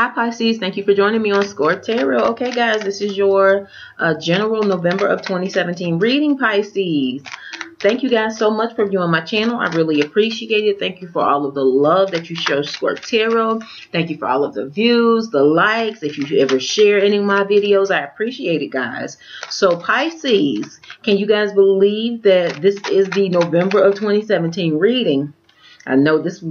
Hi Pisces, thank you for joining me on Scorp Tarot. Okay guys, this is your general November of 2017 reading, Pisces. Thank you guys so much for viewing my channel. I really appreciate it. Thank you for all of the love that you show Scorp Tarot. Thank you for all of the views, the likes. If you ever share any of my videos, I appreciate it, guys. So Pisces, can you guys believe that this is the November of 2017 reading? I know this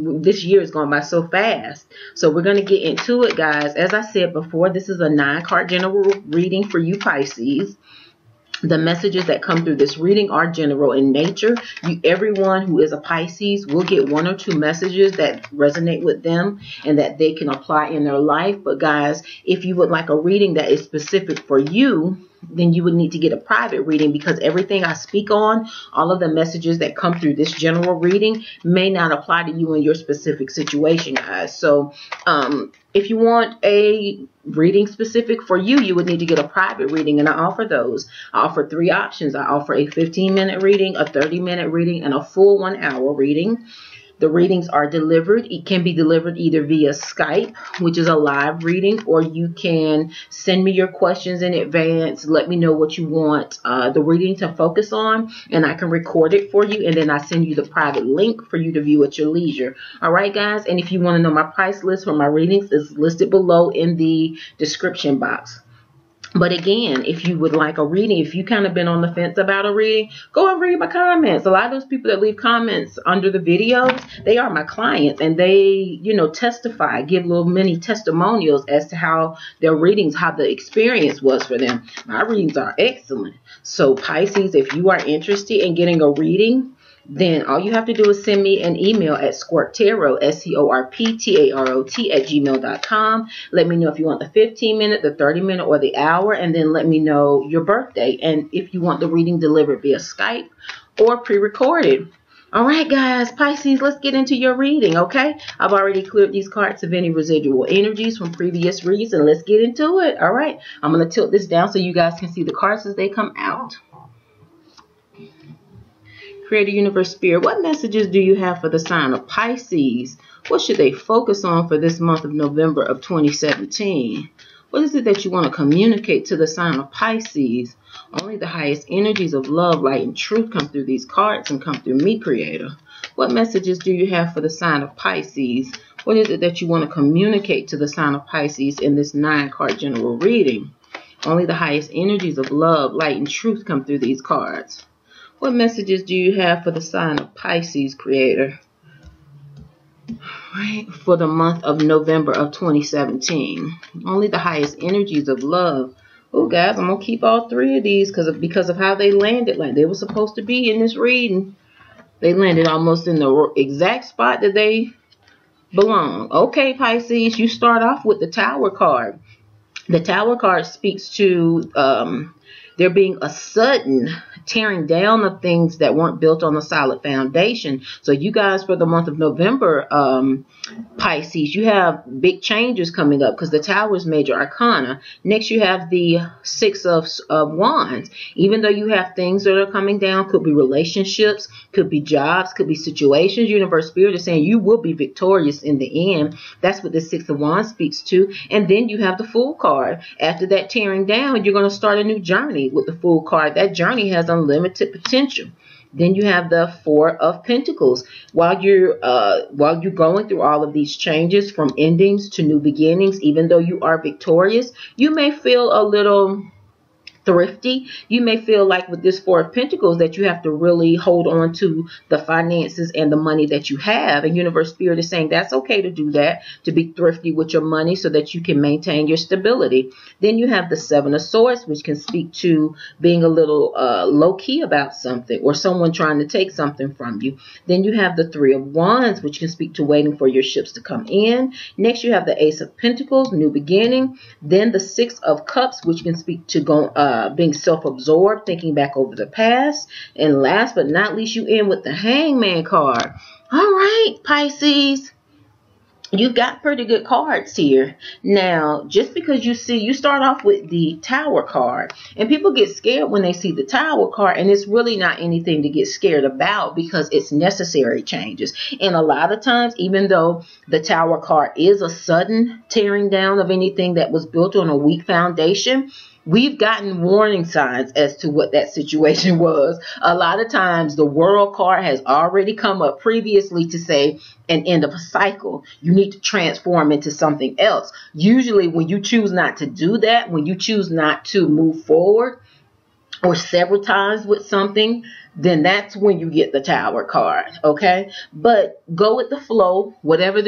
year is going by so fast. So we're going to get into it, guys. As I said before, this is a 9-card general reading for you, Pisces. The messages that come through this reading are general in nature. Everyone who is a Pisces will get 1 or 2 messages that resonate with them and that they can apply in their life. But guys, if you would like a reading that is specific for you, then you would need to get a private reading, because everything I speak on, all of the messages that come through this general reading may not apply to you in your specific situation, guys. So if you want a reading specific for you, you would need to get a private reading, and I offer those. I offer 3 options. I offer a 15-minute reading, a 30-minute reading, and a full 1-hour reading. The readings are delivered. It can be delivered either via Skype, which is a live reading, or you can send me your questions in advance. Let me know what you want the reading to focus on, and I can record it for you, and then I send you the private link for you to view at your leisure. All right, guys? And if you want to know my price list for my readings, it's listed below in the description box. But again, if you would like a reading, if you kind of been on the fence about a reading, go and read my comments. A lot of those people that leave comments under the videos, they are my clients, and they, you know, testify, give little mini testimonials as to how their readings, how the experience was for them. My readings are excellent. So Pisces, if you are interested in getting a reading, then all you have to do is send me an email at ScorpTarot, ScorpTarot @gmail.com. Let me know if you want the 15-minute, the 30-minute, or the hour, and then let me know your birthday, and if you want the reading delivered via Skype or pre-recorded. All right, guys, Pisces, let's get into your reading, okay? I've already cleared these cards of any residual energies from previous reads, and let's get into it. All right, I'm going to tilt this down so you guys can see the cards as they come out. Creator, Universe, Spirit, what messages do you have for the sign of Pisces? What should they focus on for this month of November of 2017? What is it that you want to communicate to the sign of Pisces? Only the highest energies of love, light, and truth come through these cards and come through me, Creator. What messages do you have for the sign of Pisces? What is it that you want to communicate to the sign of Pisces in this 9-card general reading? Only the highest energies of love, light, and truth come through these cards. What messages do you have for the sign of Pisces, Creator? Right, for the month of November of 2017. Only the highest energies of love. Oh, guys, I'm going to keep all 3 of these because of how they landed. Like they were supposed to be in this reading. They landed almost in the exact spot that they belong. Okay, Pisces, you start off with the Tower card. The Tower card speaks to there being a sudden tearing down of things that weren't built on a solid foundation. So you guys, for the month of November, Pisces, you have big changes coming up because the Tower is major arcana. Next, you have the 6 of Wands. Even though you have things that are coming down, could be relationships, could be jobs, could be situations. Universe, Spirit is saying you will be victorious in the end. That's what the 6 of Wands speaks to. And then you have the Fool card. After that tearing down, you're going to start a new journey with the Fool card. That journey has unlimited potential. Then you have the 4 of Pentacles. While you're going through all of these changes from endings to new beginnings, even though you are victorious, you may feel a little thrifty. You may feel like with this 4 of Pentacles that you have to really hold on to the finances and the money that you have. And Universe, Spirit is saying that's okay to do that, to be thrifty with your money so that you can maintain your stability. Then you have the 7 of Swords, which can speak to being a little low-key about something or someone trying to take something from you. Then you have the 3 of Wands, which can speak to waiting for your ships to come in. Next, you have the Ace of Pentacles, new beginning. Then the 6 of Cups, which can speak to being self-absorbed, thinking back over the past. And last but not least, you end with the Hangman card. All right, Pisces. You've got pretty good cards here. Now, just because you start off with the Tower card, and people get scared when they see the Tower card, and it's really not anything to get scared about because it's necessary changes. And a lot of times, even though the Tower card is a sudden tearing down of anything that was built on a weak foundation, we've gotten warning signs as to what that situation was. A lot of times the World card has already come up previously to say an end of a cycle. You need to transform into something else. Usually when you choose not to do that, when you choose not to move forward or several times with something, then that's when you get the Tower card, okay? But go with the flow. Whatever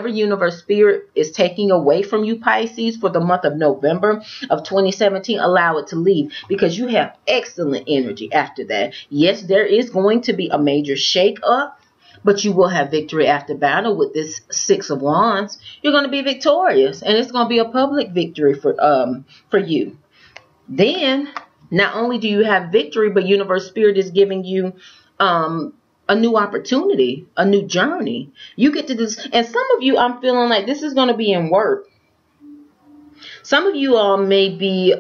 universe spirit is taking away from you, Pisces, for the month of November of 2017, allow it to leave, because you have excellent energy after that. Yes, there is going to be a major shake-up, but you will have victory after battle with this Six of Wands. You're going to be victorious, and it's going to be a public victory for you. Then, not only do you have victory, but universe spirit is giving you a new opportunity, a new journey. You get to this, and some of you, I'm feeling like this is going to be in work. Some of you all may be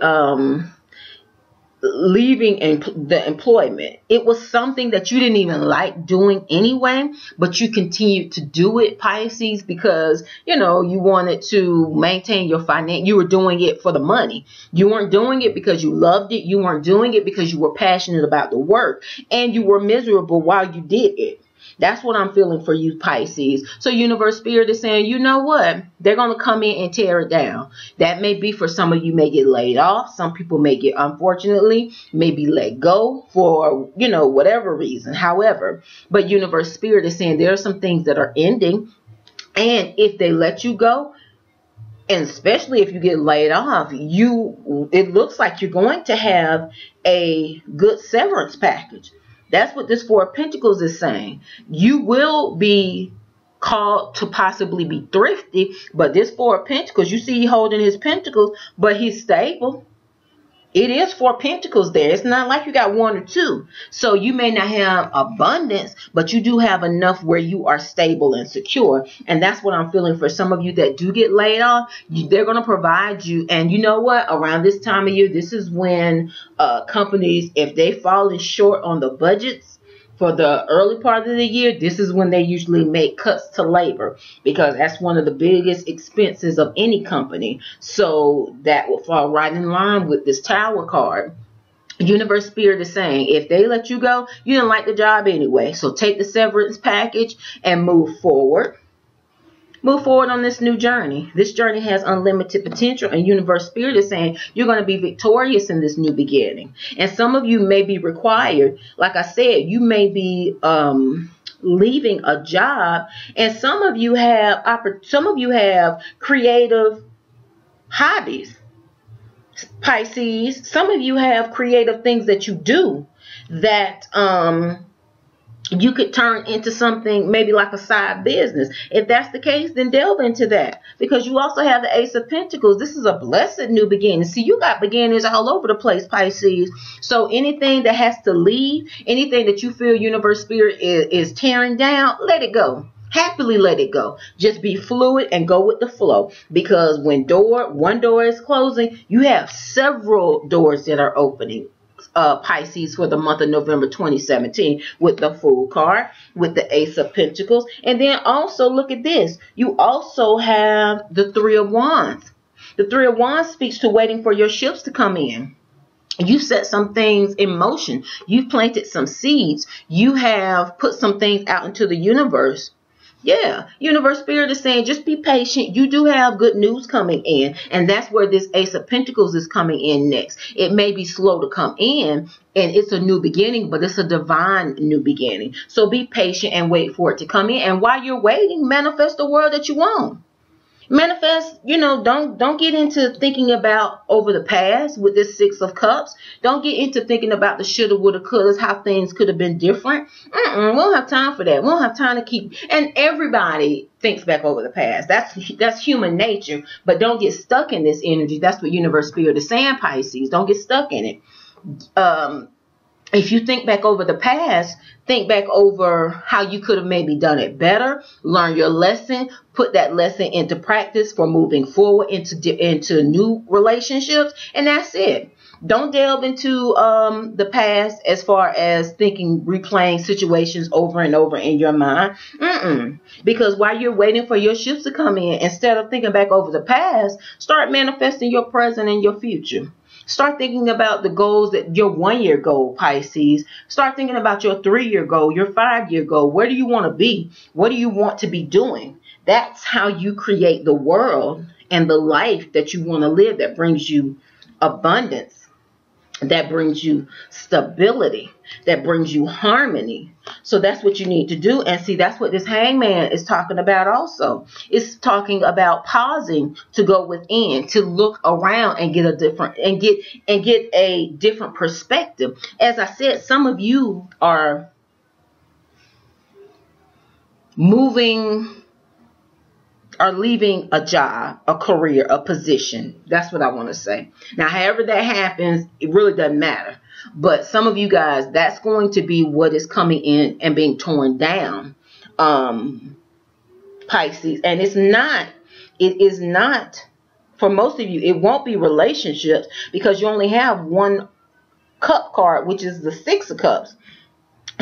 leaving the employment. It was something that you didn't even like doing anyway, but you continued to do it, Pisces, because, you know, you wanted to maintain your finance. You were doing it for the money. You weren't doing it because you loved it. You weren't doing it because you were passionate about the work, and you were miserable while you did it. That's what I'm feeling for you, Pisces. So universe spirit is saying, you know what? They're going to come in and tear it down. That may be for some of you, may get laid off. Some people may get, unfortunately, maybe let go for, you know, whatever reason. However, but universe spirit is saying there are some things that are ending. And if they let you go, and especially if you get laid off, it looks like you're going to have a good severance package. That's what this Four of Pentacles is saying. You will be called to possibly be thrifty, but this Four of Pentacles, you see he holding his pentacles, but he's stable. It is Four Pentacles there. It's not like you got one or two. So you may not have abundance, but you do have enough where you are stable and secure. And that's what I'm feeling for some of you that do get laid off. They're going to provide you. And you know what? Around this time of year, this is when companies, if they falling short on the budgets for the early part of the year, this is when they usually make cuts to labor, because that's one of the biggest expenses of any company. So that will fall right in line with this Tower card. Universe spirit is saying, if they let you go, you didn't like the job anyway. So take the severance package and move forward. Move forward on this new journey. This journey has unlimited potential, and universe spirit is saying you're going to be victorious in this new beginning. And some of you may be required, like I said, you may be leaving a job, and some of you have creative hobbies, Pisces. Some of you have creative things that you do that you could turn into something maybe like a side business. If that's the case, then delve into that, because you also have the Ace of Pentacles. This is a blessed new beginning. See, you got beginnings all over the place, Pisces. So anything that has to leave, anything that you feel universe spirit is tearing down, let it go. Happily let it go. Just be fluid and go with the flow, because when one door is closing, you have several doors that are opening. Pisces, for the month of November 2017, with the Fool card, with the Ace of Pentacles. And then also look at this. You also have the Three of Wands. The Three of Wands speaks to waiting for your ships to come in. You set some things in motion. You've planted some seeds. You have put some things out into the universe. Yeah, universe spirit is saying just be patient. You do have good news coming in, and that's where this Ace of Pentacles is coming in next. It may be slow to come in, and it's a new beginning, but it's a divine new beginning. So be patient and wait for it to come in. And while you're waiting, manifest the world that you want. Manifest, you know, don't get into thinking about over the past with this Six of Cups. Don't get into thinking about the shoulda, woulda, couldas, how things could have been different. We don't have time for that. We don't have time to keep. And everybody thinks back over the past. That's human nature. But don't get stuck in this energy. That's what universe spirit is saying, Pisces. Don't get stuck in it. if you think back over the past, think back over how you could have maybe done it better, learn your lesson, put that lesson into practice for moving forward into new relationships, and that's it. Don't delve into the past as far as replaying situations over and over in your mind. Because while you're waiting for your shifts to come in, instead of thinking back over the past, start manifesting your present and your future. Start thinking about the goals, that your 1-year goal, Pisces. Start thinking about your 3-year goal, your 5-year goal. Where do you want to be? What do you want to be doing? That's how you create the world and the life that you want to live, that brings you abundance, that brings you stability, that brings you harmony. So that's what you need to do. And see, that's what this Hangman is talking about also. It's talking about pausing to go within, to look around and get a different perspective. As I said, some of you are leaving a job, a career, a position. That's what I want to say. Now, however that happens, it really doesn't matter. But some of you guys, that's going to be what is coming in and being torn down, Pisces. And it is not, for most of you, it won't be relationships, because you only have one cup card, which is the 6 of Cups.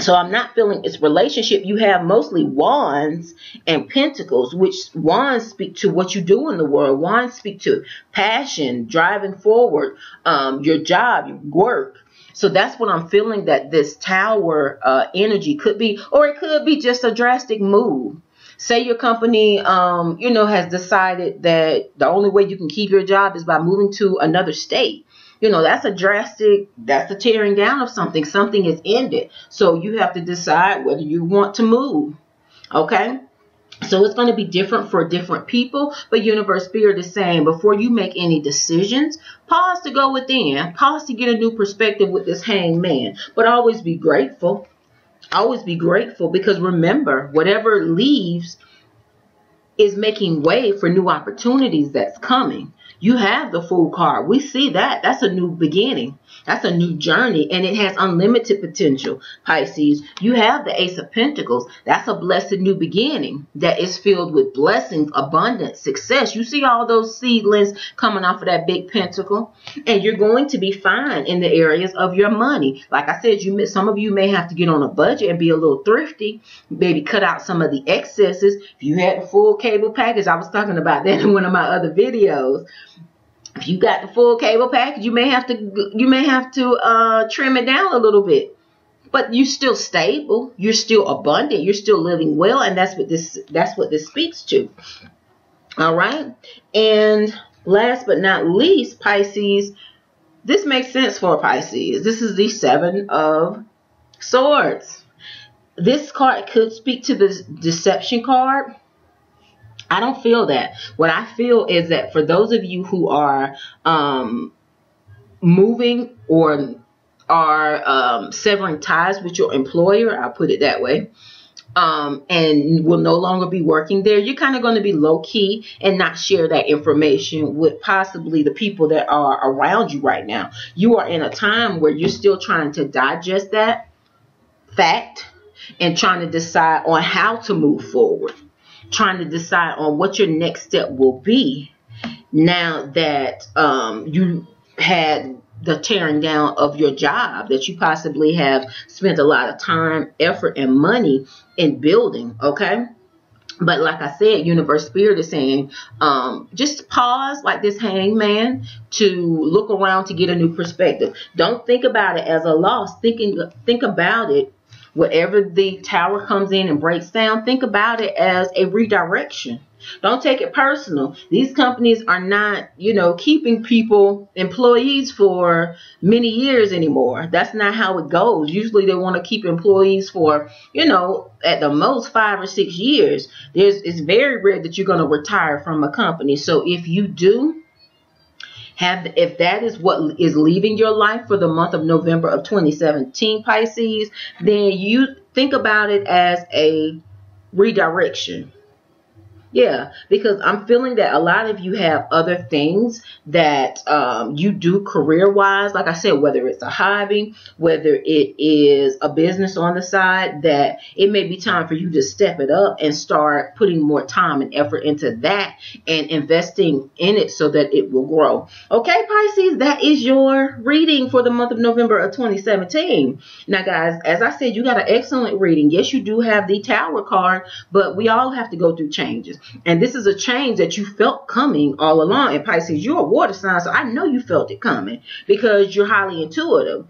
So I'm not feeling it's relationship. You have mostly Wands and Pentacles, which Wands speak to what you do in the world. Wands speak to passion, driving forward, your job, your work. So that's what I'm feeling, that this Tower energy could be, or it could be just a drastic move. Say your company, has decided that the only way you can keep your job is by moving to another state. That's a tearing down of something. Something is ended. So you have to decide whether you want to move. Okay? So it's going to be different for different people. But Universe Spirit is saying, before you make any decisions, pause to go within. Pause to get a new perspective with this Hangman. But always be grateful. Always be grateful, because remember, whatever leaves is making way for new opportunities that's coming. You have the Fool card. We see that. That's a new beginning. That's a new journey, and it has unlimited potential, Pisces. You have the Ace of Pentacles. That's a blessed new beginning that is filled with blessings, abundance, success. You see all those seedlings coming off of that big pentacle, and you're going to be fine in the areas of your money. Like I said, some of you may have to get on a budget and be a little thrifty, maybe cut out some of the excesses. If you had the full cable package, I was talking about that in one of my other videos. If you got the full cable package, you may have to trim it down a little bit, but you're still stable, you're still abundant, you're still living well, and that's what this speaks to. All right, and last but not least, Pisces, this makes sense for Pisces. This is the 7 of Swords. This card could speak to the deception card. I don't feel that. What I feel is that for those of you who are moving or are severing ties with your employer, I'll put it that way, and will no longer be working there, you're kind of going to be low-key and not share that information with possibly the people that are around you right now. You are in a time where you're still trying to digest that fact and trying to decide on how to move forward. Trying to decide on what your next step will be now that you had the tearing down of your job that you possibly have spent a lot of time, effort, and money in building. Okay, but like I said, Universe Spirit is saying just pause, like this Hangman, to look around to get a new perspective. Don't think about it as a loss. Think about it. Whatever the Tower comes in and breaks down, think about it as a redirection. Don't take it personal. These companies are not, keeping employees for many years anymore. That's not how it goes. Usually they want to keep employees for, at the most 5 or 6 years. It's very rare that you're going to retire from a company. So if you do, if that is what is leaving your life for the month of November of 2017, Pisces, then you think about it as a redirection. Yeah, because I'm feeling that a lot of you have other things that you do career-wise. Like I said, whether it's a hobby, whether it is a business on the side, that it may be time for you to step it up and start putting more time and effort into that and investing in it so that it will grow. Okay, Pisces, that is your reading for the month of November of 2017. Now, guys, as I said, you got an excellent reading. Yes, you do have the Tower card, but we all have to go through changes. And this is a change that you felt coming all along. And Pisces, you're a water sign, so I know you felt it coming because you're highly intuitive.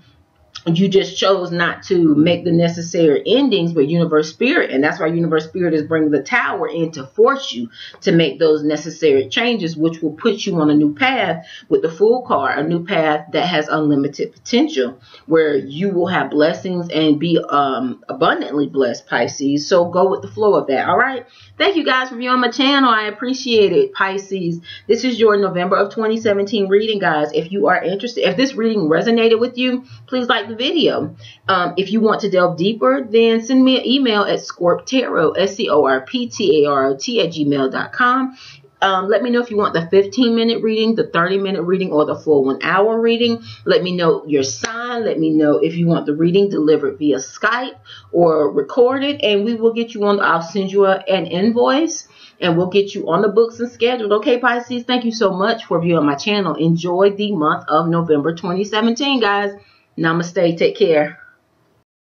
You just chose not to make the necessary endings with Universe Spirit. And that's why Universe Spirit is bringing the Tower in to force you to make those necessary changes, which will put you on a new path with the Fool card, a new path that has unlimited potential, where you will have blessings and be abundantly blessed, Pisces. So go with the flow of that. All right. Thank you guys for viewing my channel. I appreciate it, Pisces. This is your November of 2017 reading, guys. If you are interested, if this reading resonated with you, please like the video. If you want to delve deeper, then send me an email at ScorpTarot, ScorpTarot @gmail.com. Let me know if you want the 15-minute reading, the 30-minute reading, or the full 1-hour reading. Let me know your sign. Let me know if you want the reading delivered via Skype or recorded, and we will get you on. I'll send you an invoice, and we'll get you on the books and scheduled. Okay, Pisces, thank you so much for viewing my channel. Enjoy the month of November 2017, guys. Namaste. Take care.